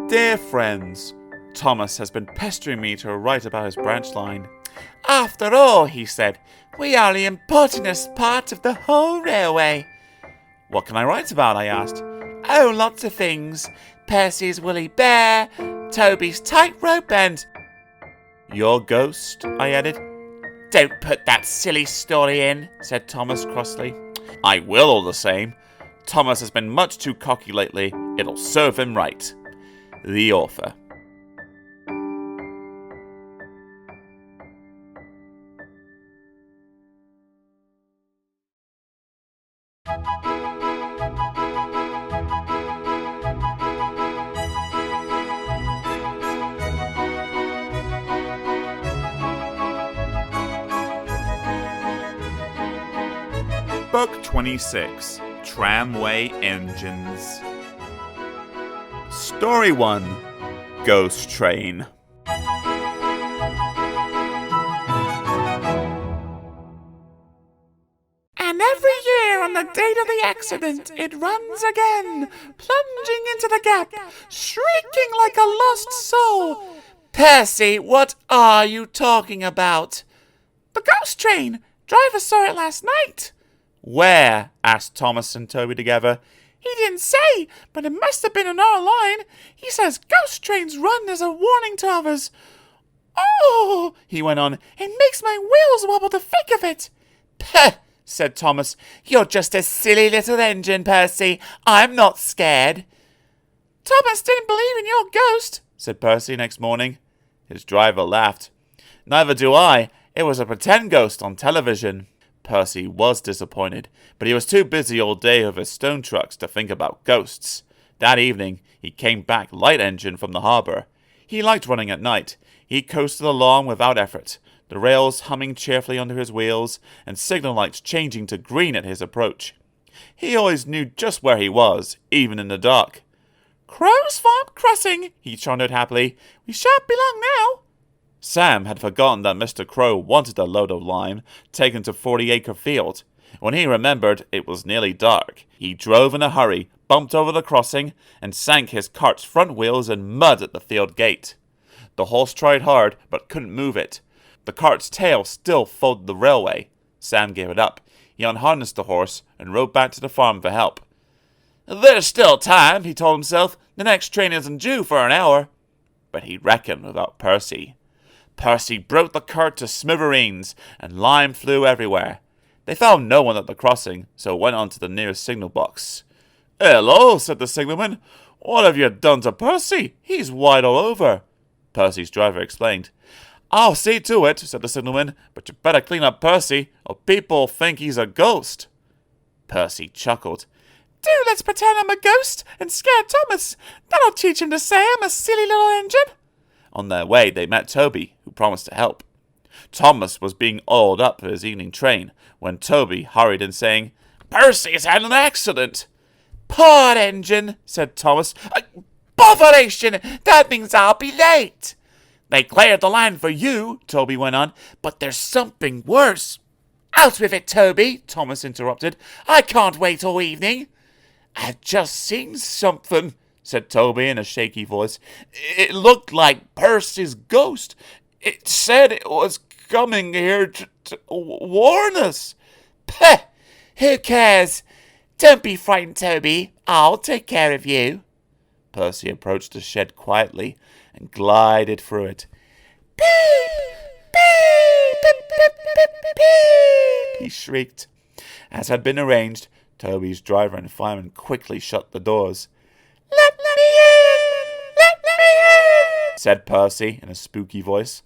Dear friends, Thomas has been pestering me to write about his branch line. After all, he said, we are the importantest part of the whole railway. What can I write about? I asked. Oh, lots of things. Percy's woolly bear, Toby's tightrope, and your ghost, I added. Don't put that silly story in, said Thomas crossly. I will all the same. Thomas has been much too cocky lately. It'll serve him right. The author. Book 26, Tramway Engines. Story 1, Ghost Train. And every year on the date of the accident, it runs again, plunging into the gap, shrieking like a lost soul. Percy, what are you talking about? The ghost train. Driver saw it last night. Where? Asked Thomas and Toby together. He didn't say, but it must have been on our line. He says ghost trains run as a warning to others. Oh, he went on, it makes my wheels wobble to think of it. Peh, said Thomas. You're just a silly little engine, Percy. I'm not scared. Thomas didn't believe in your ghost, said Percy next morning. His driver laughed. Neither do I. It was a pretend ghost on television. Percy was disappointed, but he was too busy all day with his stone trucks to think about ghosts. That evening, he came back light engine from the harbour. He liked running at night. He coasted along without effort, the rails humming cheerfully under his wheels, and signal lights changing to green at his approach. He always knew just where he was, even in the dark. Crow's Farm Crossing, he chanted happily. We shan't be long now. Sam had forgotten that Mr. Crow wanted a load of lime taken to 40-acre field. When he remembered, it was nearly dark. He drove in a hurry, bumped over the crossing, and sank his cart's front wheels in mud at the field gate. The horse tried hard, but couldn't move it. The cart's tail still followed the railway. Sam gave it up. He unharnessed the horse and rode back to the farm for help. There's still time, he told himself. The next train isn't due for an hour. But he reckoned without Percy. Percy broke the cart to smithereens, and lime flew everywhere. They found no one at the crossing, so went on to the nearest signal box. Hello, said the signalman. What have you done to Percy? He's white all over. Percy's driver explained. I'll see to it, said the signalman, but you better clean up Percy, or people think he's a ghost. Percy chuckled. Do let's pretend I'm a ghost and scare Thomas. That'll teach him to say I'm a silly little engine. On their way, they met Toby, who promised to help. Thomas was being oiled up for his evening train, when Toby hurried in saying, Percy's had an accident. Poor engine, said Thomas. Botheration! That means I'll be late. They cleared the line for you, Toby went on, but there's something worse. Out with it, Toby, Thomas interrupted. I can't wait all evening. I've just seen something, said Toby in a shaky voice. It looked like Percy's ghost. It said it was coming here to warn us. Peh! Who cares? Don't be frightened, Toby. I'll take care of you. Percy approached the shed quietly and glided through it. Beep! Beep! Beep! Beep! Beep! Beep! He shrieked. As had been arranged, Toby's driver and fireman quickly shut the doors. Let me in! Let me in! Said Percy in a spooky voice.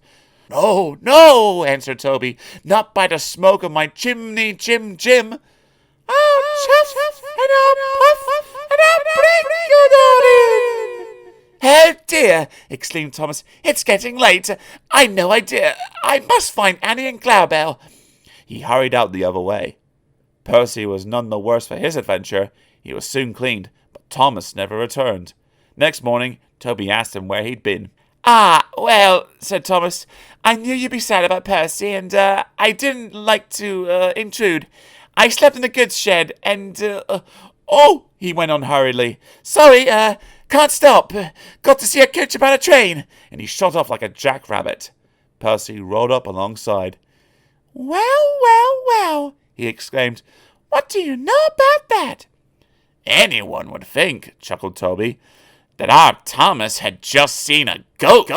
No, no, answered Toby. Not by the smoke of my chimney, Jim. I'll chuff and I'll puff and I'll bring you in. Oh dear, exclaimed Thomas. It's getting late. I've no idea. I must find Annie and Cloudbell. He hurried out the other way. Percy was none the worse for his adventure. He was soon cleaned, but Thomas never returned. Next morning, Toby asked him where he'd been. Ah, well, said Thomas, I knew you'd be sad about Percy, and I didn't like to intrude. I slept in the goods shed, and oh, he went on hurriedly. Sorry, Can't stop. Got to see a coach about a train. And he shot off like a jackrabbit. Percy rolled up alongside. Well, well, well, he exclaimed. What do you know about that? Anyone would think, chuckled Toby, that our Thomas had just seen a ghost.